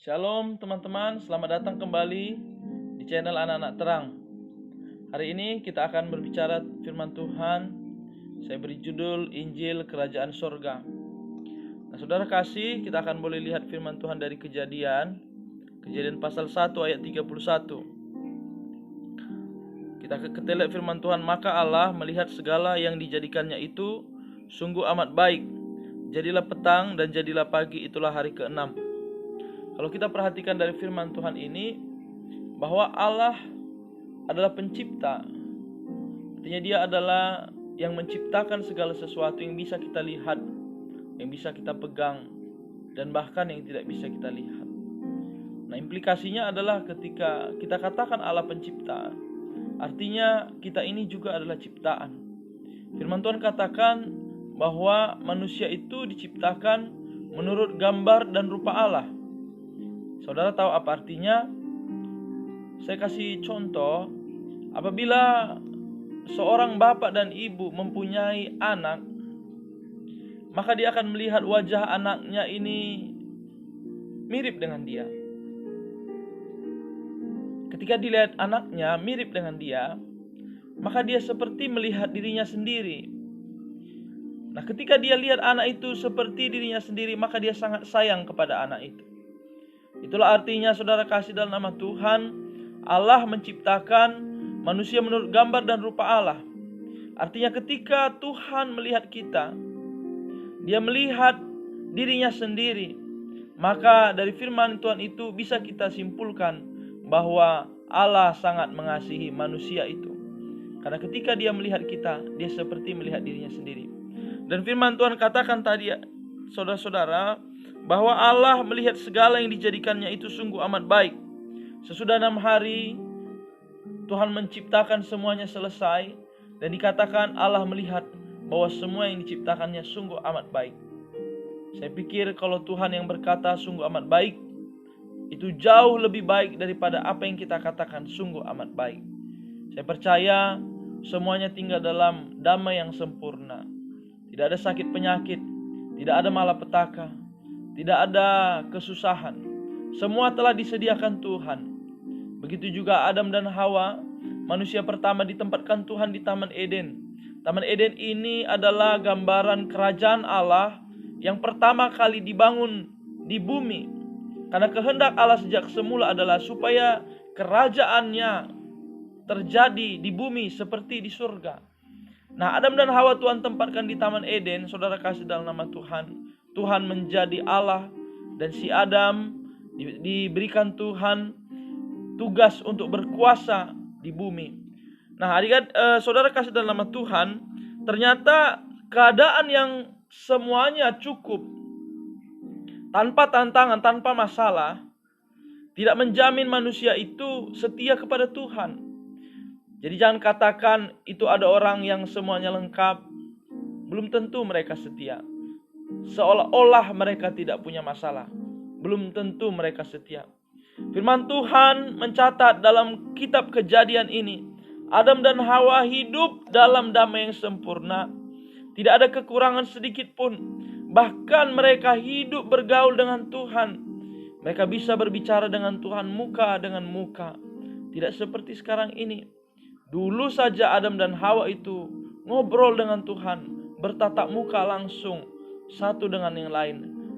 Shalom teman-teman, selamat datang kembali di channel Anak-Anak Terang. Hari ini kita akan berbicara firman Tuhan. Saya beri judul Injil Kerajaan Sorga. Nah saudara kasih, kita akan boleh lihat firman Tuhan dari Kejadian pasal 1 ayat 31. Kita lihat firman Tuhan. Maka Allah melihat segala yang dijadikannya itu sungguh amat baik. Jadilah petang dan jadilah pagi, itulah hari ke-6. Kalau kita perhatikan dari firman Tuhan ini, bahwa Allah adalah pencipta. Artinya Dia adalah yang menciptakan segala sesuatu yang bisa kita lihat, yang bisa kita pegang, dan bahkan yang tidak bisa kita lihat. Nah, implikasinya adalah ketika kita katakan Allah pencipta, artinya kita ini juga adalah ciptaan. Firman Tuhan katakan bahwa manusia itu diciptakan menurut gambar dan rupa Allah. Saudara tahu apa artinya? Saya kasih contoh. Apabila seorang bapak dan ibu mempunyai anak, maka dia akan melihat wajah anaknya ini mirip dengan dia. Ketika dilihat anaknya mirip dengan dia, maka dia seperti melihat dirinya sendiri. Nah, ketika dia lihat anak itu seperti dirinya sendiri, maka dia sangat sayang kepada anak itu. Itulah artinya saudara kasih dalam nama Tuhan, Allah menciptakan manusia menurut gambar dan rupa Allah. Artinya ketika Tuhan melihat kita, Dia melihat dirinya sendiri. Maka dari firman Tuhan itu bisa kita simpulkan bahwa Allah sangat mengasihi manusia itu. Karena ketika Dia melihat kita, Dia seperti melihat dirinya sendiri. Dan firman Tuhan katakan tadi, saudara-saudara, bahwa Allah melihat segala yang dijadikannya itu sungguh amat baik. Sesudah 6 hari Tuhan menciptakan semuanya selesai, dan dikatakan Allah melihat bahwa semua yang diciptakannya sungguh amat baik. Saya pikir kalau Tuhan yang berkata sungguh amat baik, itu jauh lebih baik daripada apa yang kita katakan sungguh amat baik. Saya percaya semuanya tinggal dalam damai yang sempurna. Tidak ada sakit penyakit, tidak ada malapetaka, tidak ada kesusahan. Semua telah disediakan Tuhan. Begitu juga Adam dan Hawa, manusia pertama ditempatkan Tuhan di Taman Eden. Taman Eden ini adalah gambaran kerajaan Allah yang pertama kali dibangun di bumi. Karena kehendak Allah sejak semula adalah supaya kerajaannya terjadi di bumi seperti di surga. Nah, Adam dan Hawa Tuhan tempatkan di Taman Eden, saudara kasih dalam nama Tuhan. Tuhan menjadi Allah, dan si Adam diberikan Tuhan tugas untuk berkuasa di bumi. Nah, saudara kasih dalam nama Tuhan, ternyata keadaan yang semuanya cukup, tanpa tantangan, tanpa masalah, tidak menjamin manusia itu setia kepada Tuhan. Jadi jangan katakan itu ada orang yang semuanya lengkap, belum tentu mereka setia. Seolah-olah mereka tidak punya masalah, belum tentu mereka setia. Firman Tuhan mencatat dalam kitab Kejadian ini, Adam dan Hawa hidup dalam damai yang sempurna. Tidak ada kekurangan sedikit pun. Bahkan mereka hidup bergaul dengan Tuhan. Mereka bisa berbicara dengan Tuhan muka dengan muka. Tidak seperti sekarang ini. Dulu saja Adam dan Hawa itu ngobrol dengan Tuhan, bertatap muka langsung satu dengan yang lain.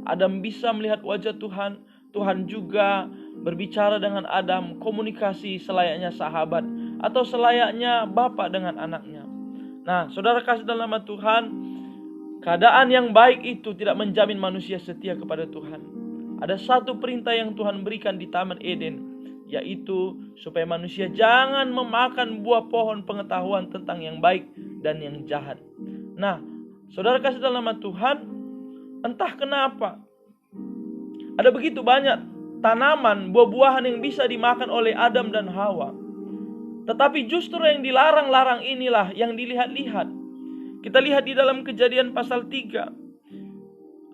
Adam bisa melihat wajah Tuhan. Tuhan juga berbicara dengan Adam, komunikasi selayaknya sahabat atau selayaknya bapak dengan anaknya. Nah, saudara kasih dalam nama Tuhan, keadaan yang baik itu tidak menjamin manusia setia kepada Tuhan. Ada satu perintah yang Tuhan berikan di Taman Eden, yaitu supaya manusia jangan memakan buah pohon pengetahuan tentang yang baik dan yang jahat. Nah, saudara kasih dalam nama Tuhan, entah kenapa ada begitu banyak tanaman, buah-buahan yang bisa dimakan oleh Adam dan Hawa. Tetapi justru yang dilarang-larang inilah yang dilihat-lihat. Kita lihat di dalam Kejadian pasal 3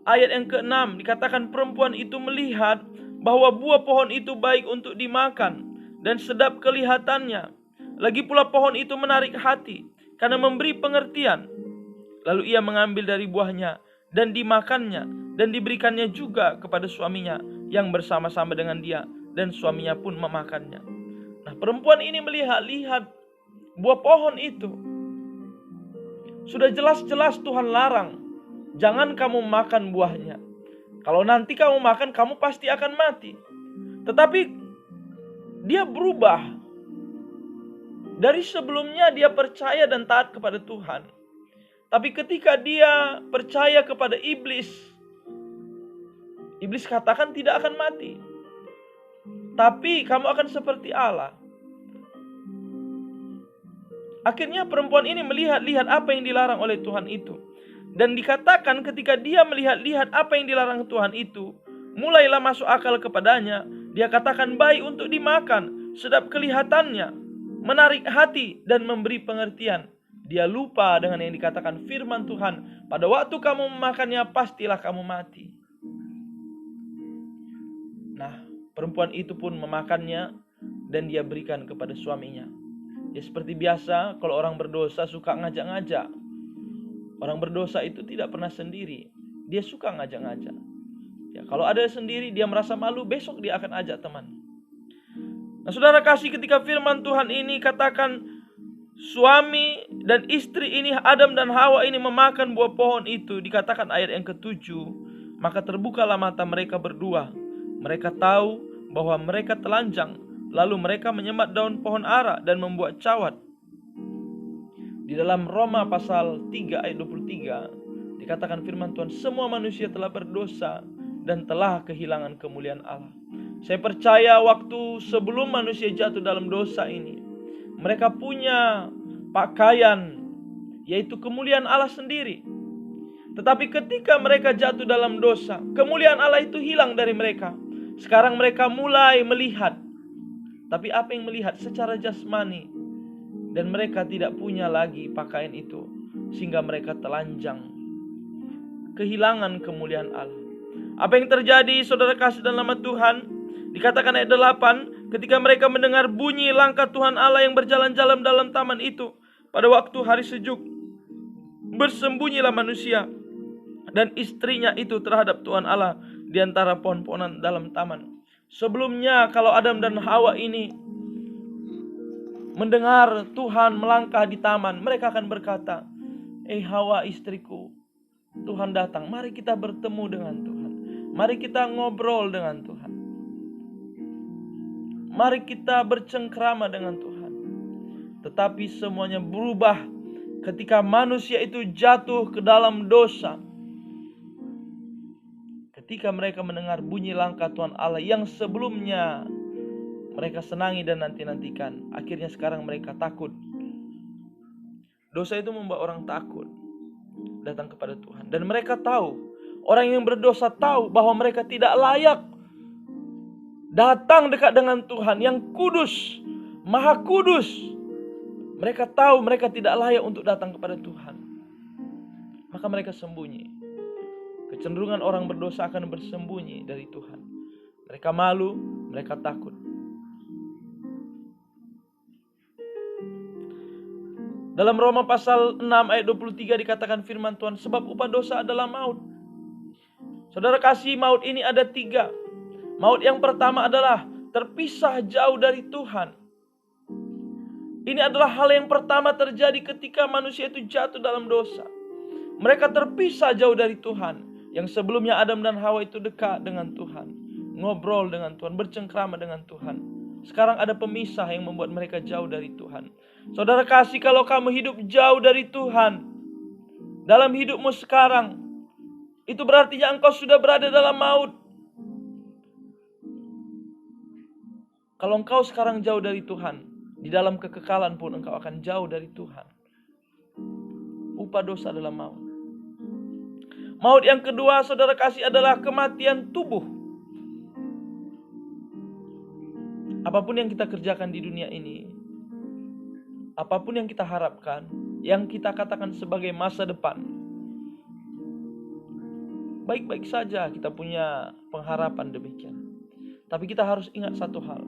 ayat yang ke-6, dikatakan perempuan itu melihat bahwa buah pohon itu baik untuk dimakan dan sedap kelihatannya. Lagi pula pohon itu menarik hati karena memberi pengertian. Lalu ia mengambil dari buahnya dan dimakannya, dan diberikannya juga kepada suaminya, yang bersama-sama dengan dia, dan suaminya pun memakannya. Nah, perempuan ini lihat buah pohon itu. Sudah jelas-jelas Tuhan larang, jangan kamu makan buahnya. Kalau nanti kamu makan, kamu pasti akan mati. Tetapi dia berubah. Dari sebelumnya dia percaya dan taat kepada Tuhan. Tapi ketika dia percaya kepada iblis, iblis katakan tidak akan mati. Tapi kamu akan seperti Allah. Akhirnya perempuan ini melihat-lihat apa yang dilarang oleh Tuhan itu. Dan dikatakan ketika dia melihat-lihat apa yang dilarang Tuhan itu, mulailah masuk akal kepadanya. Dia katakan baik untuk dimakan, sedap kelihatannya, menarik hati dan memberi pengertian. Dia lupa dengan yang dikatakan firman Tuhan, pada waktu kamu memakannya pastilah kamu mati. Nah, perempuan itu pun memakannya dan dia berikan kepada suaminya. Ya seperti biasa, kalau orang berdosa suka ngajak-ngajak. Orang berdosa itu tidak pernah sendiri, dia suka ngajak-ngajak. Ya, kalau ada sendiri dia merasa malu, besok dia akan ajak teman. Nah, saudara kasih, ketika firman Tuhan ini katakan suami dan istri ini, Adam dan Hawa ini memakan buah pohon itu, dikatakan ayat yang ke-7, maka terbukalah mata mereka berdua. Mereka tahu bahwa mereka telanjang. Lalu mereka menyemat daun pohon ara dan membuat cawat. Di dalam Roma pasal 3 ayat 23 dikatakan firman Tuhan, semua manusia telah berdosa dan telah kehilangan kemuliaan Allah. Saya percaya waktu sebelum manusia jatuh dalam dosa ini, mereka punya pakaian, yaitu kemuliaan Allah sendiri. Tetapi ketika mereka jatuh dalam dosa, kemuliaan Allah itu hilang dari mereka. Sekarang mereka mulai melihat, tapi apa yang melihat secara jasmani, dan mereka tidak punya lagi pakaian itu, sehingga mereka telanjang, kehilangan kemuliaan Allah. Apa yang terjadi, saudara kasih dalam nama Tuhan? Dikatakan ayat 8, ketika mereka mendengar bunyi langkah Tuhan Allah yang berjalan-jalan dalam taman itu, pada waktu hari sejuk, bersembunyilah manusia dan istrinya itu terhadap Tuhan Allah di antara pohon-pohonan dalam taman. Sebelumnya kalau Adam dan Hawa ini mendengar Tuhan melangkah di taman, mereka akan berkata, Hawa istriku, Tuhan datang, mari kita bertemu dengan Tuhan. Mari kita ngobrol dengan Tuhan. Mari kita bercengkrama dengan Tuhan. Tetapi semuanya berubah ketika manusia itu jatuh ke dalam dosa. Ketika mereka mendengar bunyi langkah Tuhan Allah yang sebelumnya mereka senangi dan nanti-nantikan, akhirnya sekarang mereka takut. Dosa itu membuat orang takut datang kepada Tuhan. Dan mereka tahu, orang yang berdosa tahu bahwa mereka tidak layak datang dekat dengan Tuhan yang kudus, maha kudus. Mereka tahu mereka tidak layak untuk datang kepada Tuhan. Maka mereka sembunyi. Kecenderungan orang berdosa akan bersembunyi dari Tuhan. Mereka malu, mereka takut. Dalam Roma pasal 6 ayat 23 dikatakan firman Tuhan, sebab upah dosa adalah maut. Saudara kasih, maut ini ada 3. Maut yang pertama adalah terpisah jauh dari Tuhan. Ini adalah hal yang pertama terjadi ketika manusia itu jatuh dalam dosa. Mereka terpisah jauh dari Tuhan. Yang sebelumnya Adam dan Hawa itu dekat dengan Tuhan, ngobrol dengan Tuhan, bercengkrama dengan Tuhan. Sekarang ada pemisah yang membuat mereka jauh dari Tuhan. Saudara kasih, kalau kamu hidup jauh dari Tuhan dalam hidupmu sekarang, itu berarti engkau sudah berada dalam maut. Kalau engkau sekarang jauh dari Tuhan, di dalam kekekalan pun engkau akan jauh dari Tuhan. Upah dosa adalah maut. Maut yang kedua, saudara kasih, adalah kematian tubuh. Apapun yang kita kerjakan di dunia ini, apapun yang kita harapkan, yang kita katakan sebagai masa depan, baik-baik saja kita punya pengharapan demikian. Tapi kita harus ingat satu hal.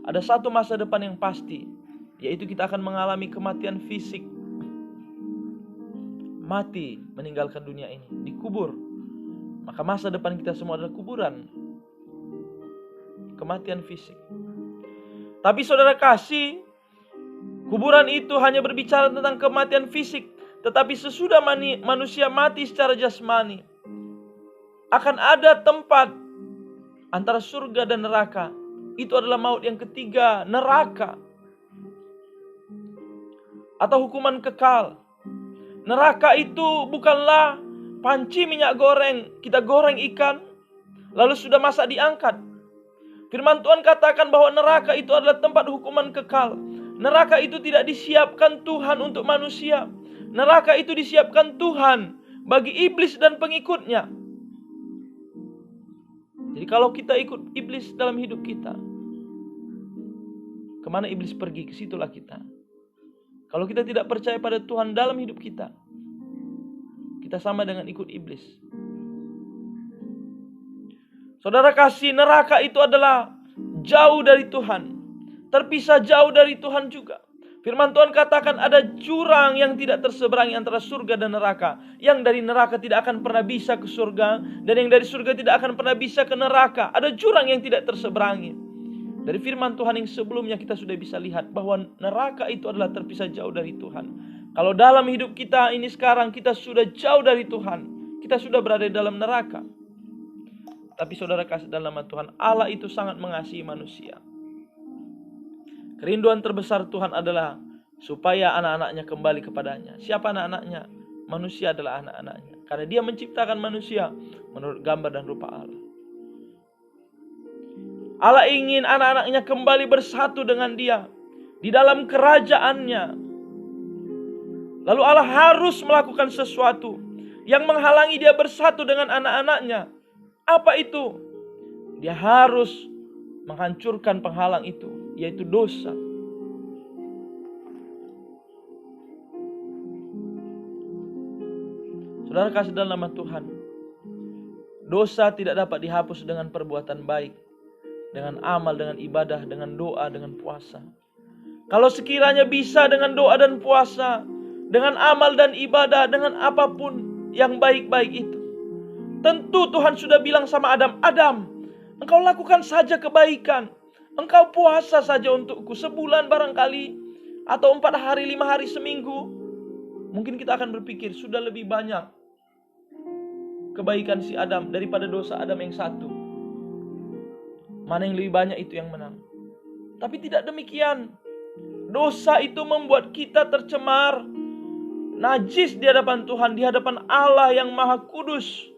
Ada satu masa depan yang pasti, yaitu kita akan mengalami kematian fisik. Mati, meninggalkan dunia ini, dikubur. Maka masa depan kita semua adalah kuburan. kematian fisik. Tapi saudara kasih, kuburan itu hanya berbicara tentang kematian fisik. Tetapi sesudah manusia mati secara jasmani, akan ada tempat antara surga dan neraka. Itu adalah maut yang ketiga, neraka. Atau hukuman kekal. Neraka itu bukanlah panci minyak goreng. Kita goreng ikan, lalu sudah masak diangkat. Firman Tuhan katakan bahwa neraka itu adalah tempat hukuman kekal. Neraka itu tidak disiapkan Tuhan untuk manusia. Neraka itu disiapkan Tuhan bagi iblis dan pengikutnya. Jadi kalau kita ikut iblis dalam hidup kita, kemana iblis pergi, ke situlah kita. Kalau kita tidak percaya pada Tuhan dalam hidup kita, kita sama dengan ikut iblis. Saudara kasih, neraka itu adalah jauh dari Tuhan, terpisah jauh dari Tuhan juga. Firman Tuhan katakan ada jurang yang tidak terseberangi antara surga dan neraka. Yang dari neraka tidak akan pernah bisa ke surga, dan yang dari surga tidak akan pernah bisa ke neraka. Ada jurang yang tidak terseberangi. Dari firman Tuhan yang sebelumnya kita sudah bisa lihat bahwa neraka itu adalah terpisah jauh dari Tuhan. Kalau dalam hidup kita ini sekarang kita sudah jauh dari Tuhan, kita sudah berada di dalam neraka. Tapi saudara kasih dalam nama Tuhan, Allah itu sangat mengasihi manusia. Kerinduan terbesar Tuhan adalah supaya anak-anaknya kembali kepadanya. Siapa anak-anaknya? Manusia adalah anak-anaknya. Karena Dia menciptakan manusia menurut gambar dan rupa Allah. Allah ingin anak-anaknya kembali bersatu dengan Dia di dalam kerajaannya. Lalu Allah harus melakukan sesuatu yang menghalangi Dia bersatu dengan anak-anaknya. Apa itu? Dia harus menghancurkan penghalang itu, yaitu dosa. Saudara kasih dalam nama Tuhan, dosa tidak dapat dihapus dengan perbuatan baik, dengan amal, dengan ibadah, dengan doa, dengan puasa. Kalau sekiranya bisa dengan doa dan puasa, dengan amal dan ibadah, dengan apapun yang baik-baik itu, tentu Tuhan sudah bilang sama Adam, Adam, engkau lakukan saja kebaikan, engkau puasa saja untukku sebulan barangkali, atau 4 hari, 5 hari, seminggu. Mungkin kita akan berpikir sudah lebih banyak kebaikan si Adam daripada dosa Adam yang satu. Mana yang lebih banyak itu yang menang. Tapi tidak demikian. Dosa itu membuat kita tercemar, najis di hadapan Tuhan, di hadapan Allah yang Maha Kudus.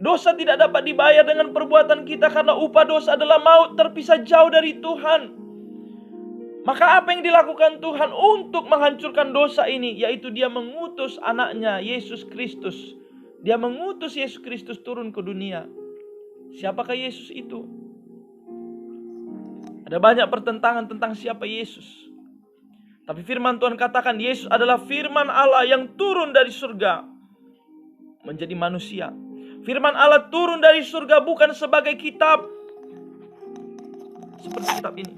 Dosa tidak dapat dibayar dengan perbuatan kita, karena upah dosa adalah maut, terpisah jauh dari Tuhan. Maka apa yang dilakukan Tuhan untuk menghancurkan dosa ini? Yaitu Dia mengutus anaknya, Yesus Kristus. Dia mengutus Yesus Kristus turun ke dunia. Siapakah Yesus itu? Ada banyak pertentangan tentang siapa Yesus. Tapi firman Tuhan katakan Yesus adalah firman Allah yang turun dari surga menjadi manusia. Firman Allah turun dari surga bukan sebagai kitab seperti kitab ini.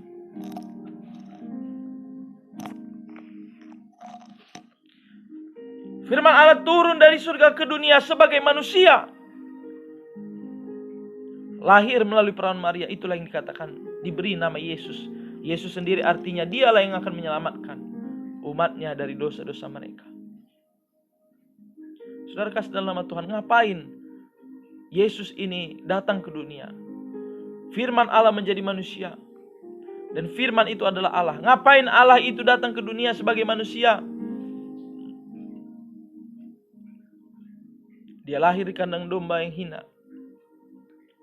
Firman Allah turun dari surga ke dunia sebagai manusia. Lahir melalui perawan Maria, itulah yang dikatakan diberi nama Yesus. Yesus sendiri artinya Dialah yang akan menyelamatkan umatnya dari dosa-dosa mereka. Saudara kasih dalam nama Tuhan, ngapain Yesus ini datang ke dunia? Firman Allah menjadi manusia, dan firman itu adalah Allah. Ngapain Allah itu datang ke dunia sebagai manusia? Dia lahir di kandang domba yang hina,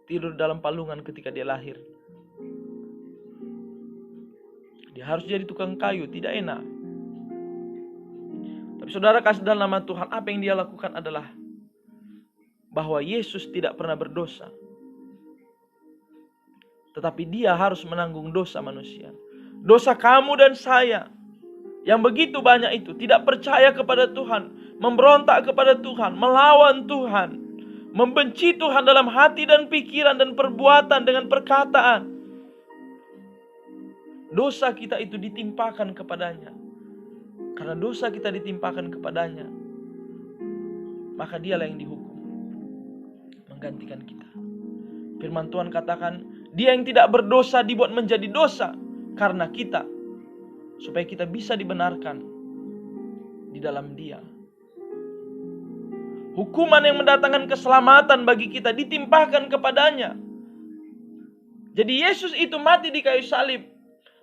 tidur dalam palungan ketika dia lahir. Dia harus jadi tukang kayu, tidak enak. Tapi saudara kasih dalam nama Tuhan, apa yang Dia lakukan adalah bahwa Yesus tidak pernah berdosa, tetapi Dia harus menanggung dosa manusia. Dosa kamu dan saya yang begitu banyak itu, tidak percaya kepada Tuhan, memberontak kepada Tuhan, melawan Tuhan, membenci Tuhan dalam hati dan pikiran dan perbuatan dengan perkataan. Dosa kita itu ditimpakan kepadanya. Karena dosa kita ditimpakan kepadanya, maka Dialah yang dihukum, menggantikan kita. Firman Tuhan katakan, Dia yang tidak berdosa dibuat menjadi dosa karena kita, supaya kita bisa dibenarkan di dalam Dia. Hukuman yang mendatangkan keselamatan bagi kita ditimpahkan kepadanya. Jadi Yesus itu mati di kayu salib,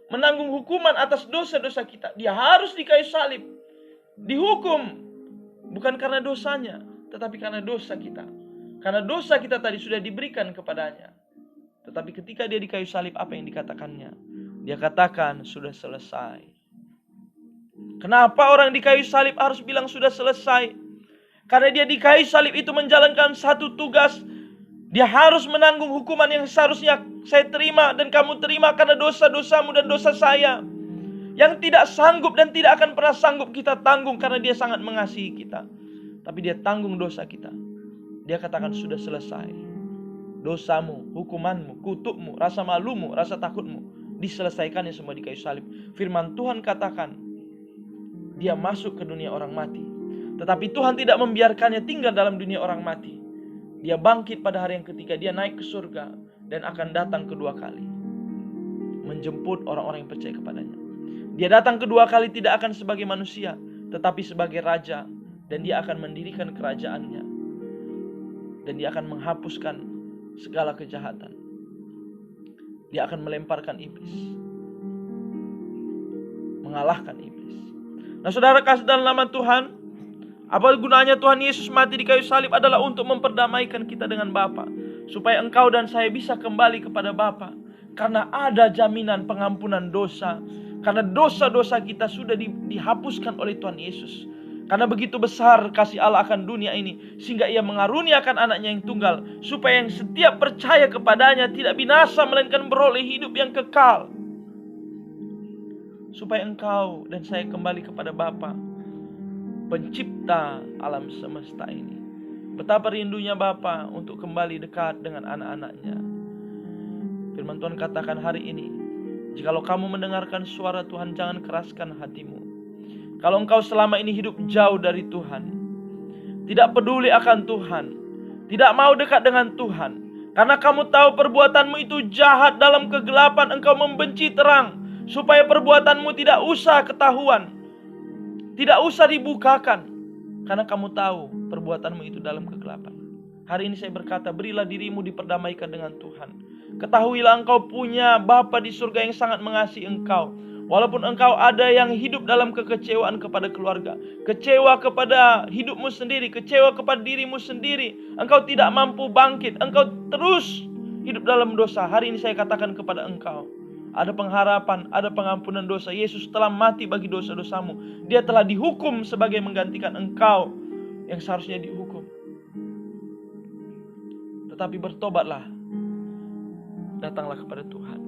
menanggung hukuman atas dosa-dosa kita. Dia harus di kayu salib, dihukum, bukan karena dosanya, tetapi karena dosa kita. Karena dosa kita tadi sudah diberikan kepadanya. Tetapi ketika dia di kayu salib, apa yang dikatakannya? Dia katakan sudah selesai. Kenapa orang di kayu salib harus bilang sudah selesai? Karena dia di kayu salib itu menjalankan satu tugas. Dia harus menanggung hukuman yang seharusnya saya terima dan kamu terima karena dosa-dosamu dan dosa saya. Yang tidak sanggup dan tidak akan pernah sanggup kita tanggung karena dia sangat mengasihi kita. Tapi dia tanggung dosa kita. Dia katakan sudah selesai. Dosamu, hukumanmu, kutukmu, rasa malumu, rasa takutmu, diselesaikannya semua di kayu salib. Firman Tuhan katakan, dia masuk ke dunia orang mati. Tetapi Tuhan tidak membiarkannya tinggal dalam dunia orang mati. Dia bangkit pada hari yang ketiga, dia naik ke surga dan akan datang kedua kali menjemput orang-orang yang percaya kepadanya. Dia datang kedua kali tidak akan sebagai manusia, tetapi sebagai raja, dan dia akan mendirikan kerajaannya. Dan dia akan menghapuskan segala kejahatan. Dia akan melemparkan iblis, mengalahkan iblis. Nah, saudara kasih dalam nama Tuhan, apa gunanya Tuhan Yesus mati di kayu salib adalah untuk memperdamaikan kita dengan Bapa, supaya engkau dan saya bisa kembali kepada Bapa. Karena ada jaminan pengampunan dosa. Karena dosa-dosa kita sudah dihapuskan oleh Tuhan Yesus. Karena begitu besar kasih Allah akan dunia ini, sehingga ia mengaruniakan anaknya yang tunggal, supaya yang setiap percaya kepadanya tidak binasa, melainkan beroleh hidup yang kekal. Supaya engkau dan saya kembali kepada Bapa, pencipta alam semesta ini. Betapa rindunya Bapa untuk kembali dekat dengan anak-anaknya. Firman Tuhan katakan hari ini, jikalau kamu mendengarkan suara Tuhan, jangan keraskan hatimu. Kalau engkau selama ini hidup jauh dari Tuhan, tidak peduli akan Tuhan, tidak mau dekat dengan Tuhan, karena kamu tahu perbuatanmu itu jahat, dalam kegelapan engkau membenci terang, supaya perbuatanmu tidak usah ketahuan, tidak usah dibukakan, karena kamu tahu perbuatanmu itu dalam kegelapan. Hari ini saya berkata, berilah dirimu diperdamaikan dengan Tuhan. Ketahuilah engkau punya Bapa di surga yang sangat mengasihi engkau. Walaupun engkau ada yang hidup dalam kekecewaan kepada keluarga, kecewa kepada hidupmu sendiri, kecewa kepada dirimu sendiri, engkau tidak mampu bangkit, engkau terus hidup dalam dosa. Hari ini saya katakan kepada engkau, ada pengharapan, ada pengampunan dosa. Yesus telah mati bagi dosa-dosamu. Dia telah dihukum sebagai menggantikan engkau yang seharusnya dihukum. Tetapi bertobatlah, datanglah kepada Tuhan,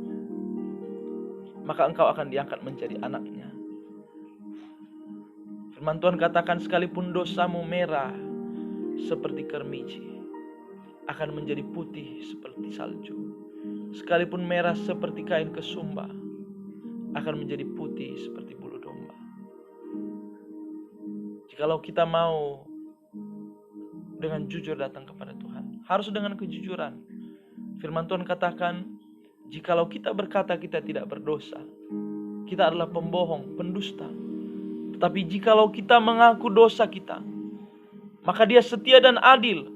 maka engkau akan diangkat menjadi anaknya. Firman Tuhan katakan, sekalipun dosamu merah seperti kermiji, akan menjadi putih seperti salju. Sekalipun merah seperti kain kesumba, akan menjadi putih seperti bulu domba. Jikalau kita mau dengan jujur datang kepada Tuhan, harus dengan kejujuran. Firman Tuhan katakan, jikalau kita berkata kita tidak berdosa, kita adalah pembohong, pendusta. Tetapi jikalau kita mengaku dosa kita, maka Dia setia dan adil.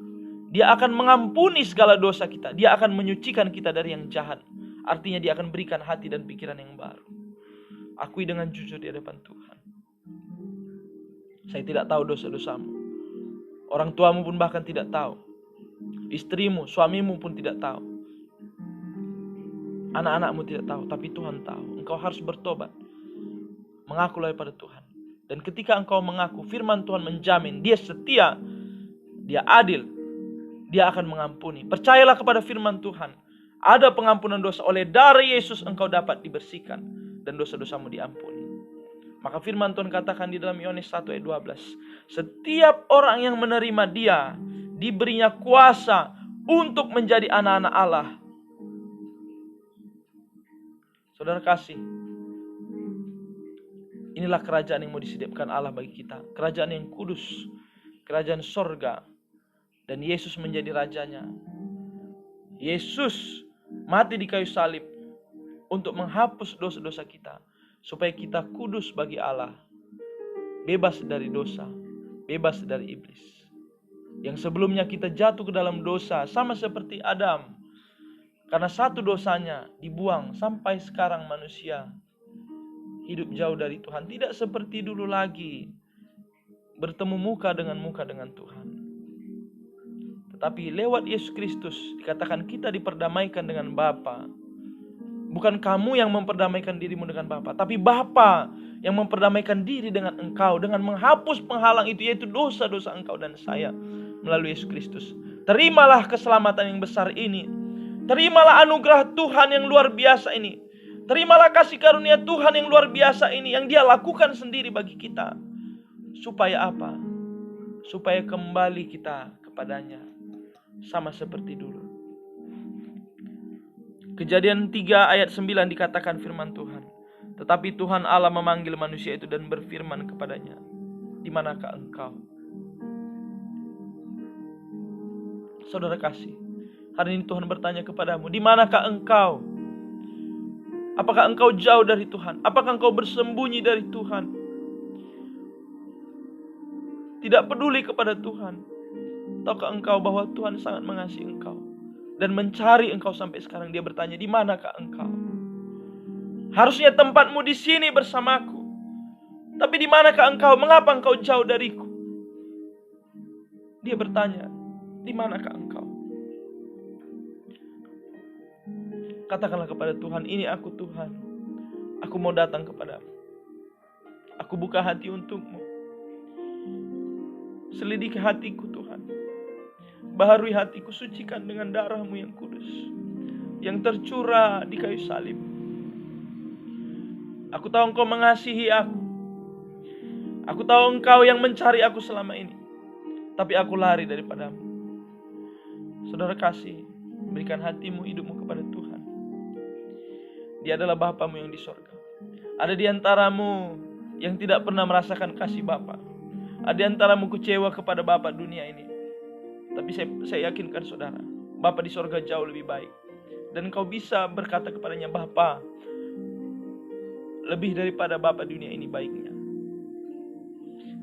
Dia akan mengampuni segala dosa kita. Dia akan menyucikan kita dari yang jahat. Artinya Dia akan berikan hati dan pikiran yang baru. Akui dengan jujur di hadapan Tuhan, saya tidak tahu dosa-dosamu. Orang tuamu pun bahkan tidak tahu. Istrimu, suamimu pun tidak tahu. Anak-anakmu tidak tahu, tapi Tuhan tahu. Engkau harus bertobat, mengakulah pada Tuhan. Dan ketika engkau mengaku, firman Tuhan menjamin Dia setia, Dia adil, Dia akan mengampuni. Percayalah kepada firman Tuhan. Ada pengampunan dosa, oleh darah Yesus engkau dapat dibersihkan dan dosa-dosamu diampuni. Maka firman Tuhan katakan di dalam Yohanes 1 ayat 12, setiap orang yang menerima Dia diberinya kuasa untuk menjadi anak-anak Allah. Saudara kasih, inilah kerajaan yang mau disediakan Allah bagi kita. Kerajaan yang kudus, kerajaan sorga. Dan Yesus menjadi rajanya. Yesus mati di kayu salib untuk menghapus dosa-dosa kita, supaya kita kudus bagi Allah, bebas dari dosa, bebas dari iblis. Yang sebelumnya kita jatuh ke dalam dosa, sama seperti Adam. Karena satu dosanya dibuang, sampai sekarang manusia hidup jauh dari Tuhan. Tidak seperti dulu lagi bertemu muka dengan Tuhan. Tetapi lewat Yesus Kristus dikatakan kita diperdamaikan dengan Bapa. Bukan kamu yang memperdamaikan dirimu dengan Bapa, tapi Bapa yang memperdamaikan diri dengan engkau, dengan menghapus penghalang itu, yaitu dosa-dosa engkau dan saya melalui Yesus Kristus. Terimalah keselamatan yang besar ini. Terimalah anugerah Tuhan yang luar biasa ini. Terimalah kasih karunia Tuhan yang luar biasa ini, yang Dia lakukan sendiri bagi kita. Supaya apa? Supaya kembali kita kepadanya sama seperti dulu. Kejadian 3 ayat 9 dikatakan firman Tuhan. Tetapi Tuhan Allah memanggil manusia itu dan berfirman kepadanya, "Di manakah engkau?" Saudara kasih, hari ini Tuhan bertanya kepadamu, di manakah engkau? Apakah engkau jauh dari Tuhan? Apakah engkau bersembunyi dari Tuhan? Tidak peduli kepada Tuhan? Tahukah engkau bahwa Tuhan sangat mengasihi engkau dan mencari engkau sampai sekarang? Dia bertanya, di manakah engkau? Harusnya tempatmu di sini bersamaku. Tapi di manakah engkau? Mengapa engkau jauh dariku? Dia bertanya, di manakah engkau? Katakanlah kepada Tuhan, ini aku Tuhan. Aku mau datang kepadamu. Aku buka hati untukmu. Selidiki hatiku Tuhan. Baharui hatiku, sucikan dengan darah-Mu yang kudus, yang tercurah di kayu salib. Aku tahu Engkau mengasihi aku. Aku tahu Engkau yang mencari aku selama ini. Tapi aku lari daripadamu. Saudara kasih, berikan hatimu, hidupmu kepada Tuhan. Dia adalah Bapamu yang di sorga. Ada di antaramu yang tidak pernah merasakan kasih Bapa. Ada di antaramu kecewa kepada Bapa dunia ini. Tapi saya yakinkan saudara, Bapa di sorga jauh lebih baik. Dan kau bisa berkata kepadanya, Bapa, lebih daripada Bapa dunia ini baiknya.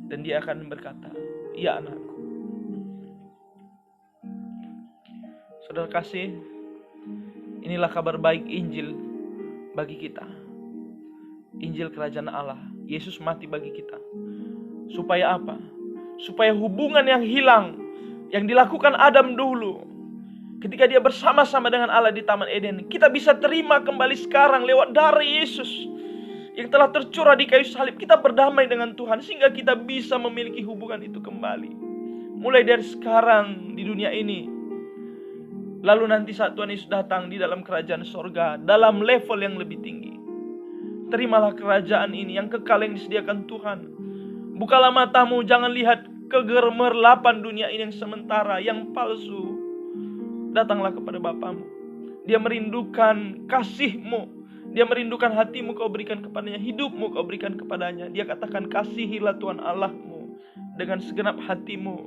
Dan dia akan berkata, iya anakku. Saudara kasih, inilah kabar baik Injil bagi kita. Injil kerajaan Allah. Yesus mati bagi kita. Supaya apa? Supaya hubungan yang hilang, yang dilakukan Adam dulu, ketika dia bersama-sama dengan Allah di Taman Eden, kita bisa terima kembali sekarang lewat darah Yesus yang telah tercurah di kayu salib. Kita berdamai dengan Tuhan sehingga kita bisa memiliki hubungan itu kembali. Mulai dari sekarang di dunia ini. Lalu nanti saat Tuhan Yesus datang di dalam kerajaan sorga, dalam level yang lebih tinggi. Terimalah kerajaan ini yang kekal yang disediakan Tuhan. Bukalah matamu, jangan lihat kegemerlapan dunia ini yang sementara, yang palsu. Datanglah kepada Bapamu. Dia merindukan kasih-Mu. Dia merindukan hatimu kau berikan kepadanya, hidupmu kau berikan kepadanya. Dia katakan, kasihilah Tuhan Allahmu dengan segenap hatimu,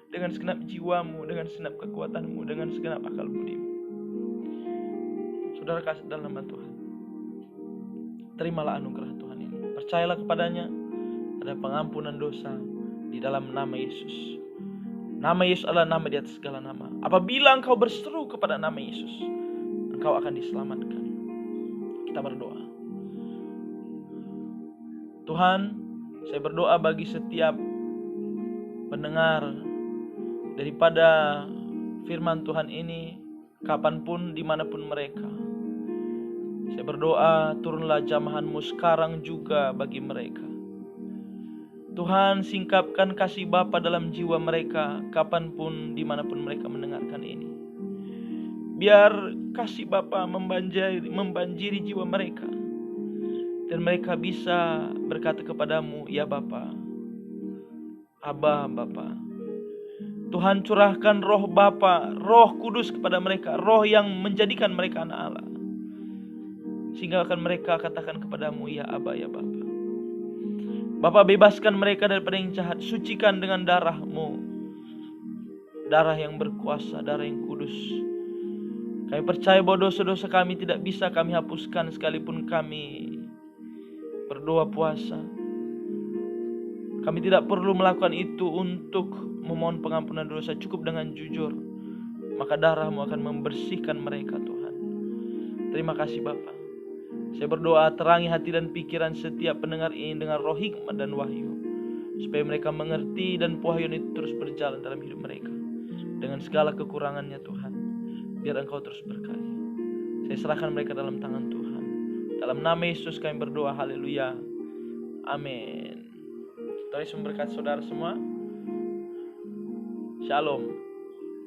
dengan segenap jiwamu, dengan segenap kekuatanmu, dengan segenap akal budimu. Saudara kasih dalam nama Tuhan, terimalah anugerah Tuhan ini. Percayalah kepadanya, ada pengampunan dosa di dalam nama Yesus. Nama Yesus adalah nama di atas segala nama. Apabila engkau berseru kepada nama Yesus, engkau akan diselamatkan. Kita berdoa. Tuhan, saya berdoa bagi setiap pendengar daripada firman Tuhan ini, kapanpun, dimanapun mereka. Saya berdoa, turunlah jamahan-Mu sekarang juga bagi mereka. Tuhan, singkapkan kasih Bapa dalam jiwa mereka, kapanpun, dimanapun mereka mendengarkan ini. Biar kasih Bapa membanjiri jiwa mereka. Dan mereka bisa berkata kepadamu, ya Bapa, Abba Bapa. Tuhan, curahkan roh Bapa, roh kudus kepada mereka, roh yang menjadikan mereka anak Allah. Sehingga akan mereka katakan kepadamu, ya Abba, ya Bapa. Bapa, bebaskan mereka daripada yang jahat, sucikan dengan darah-Mu. Darah yang berkuasa, darah yang kudus. Kami percaya bahwa dosa-dosa kami tidak bisa kami hapuskan sekalipun kami berdoa puasa. Kami tidak perlu melakukan itu untuk memohon pengampunan dosa, cukup dengan jujur. Maka darah-Mu akan membersihkan mereka, Tuhan. Terima kasih Bapa. Saya berdoa terangi hati dan pikiran setiap pendengar ini dengan roh hikmat dan wahyu, supaya mereka mengerti dan pewahyuan itu terus berjalan dalam hidup mereka. Dengan segala kekurangannya Tuhan, biar Engkau terus berkarya. Saya serahkan mereka dalam tangan Tuhan. Dalam nama Yesus kami berdoa, haleluya, amin. Tuhan Yesus memberkati saudara semua. Shalom.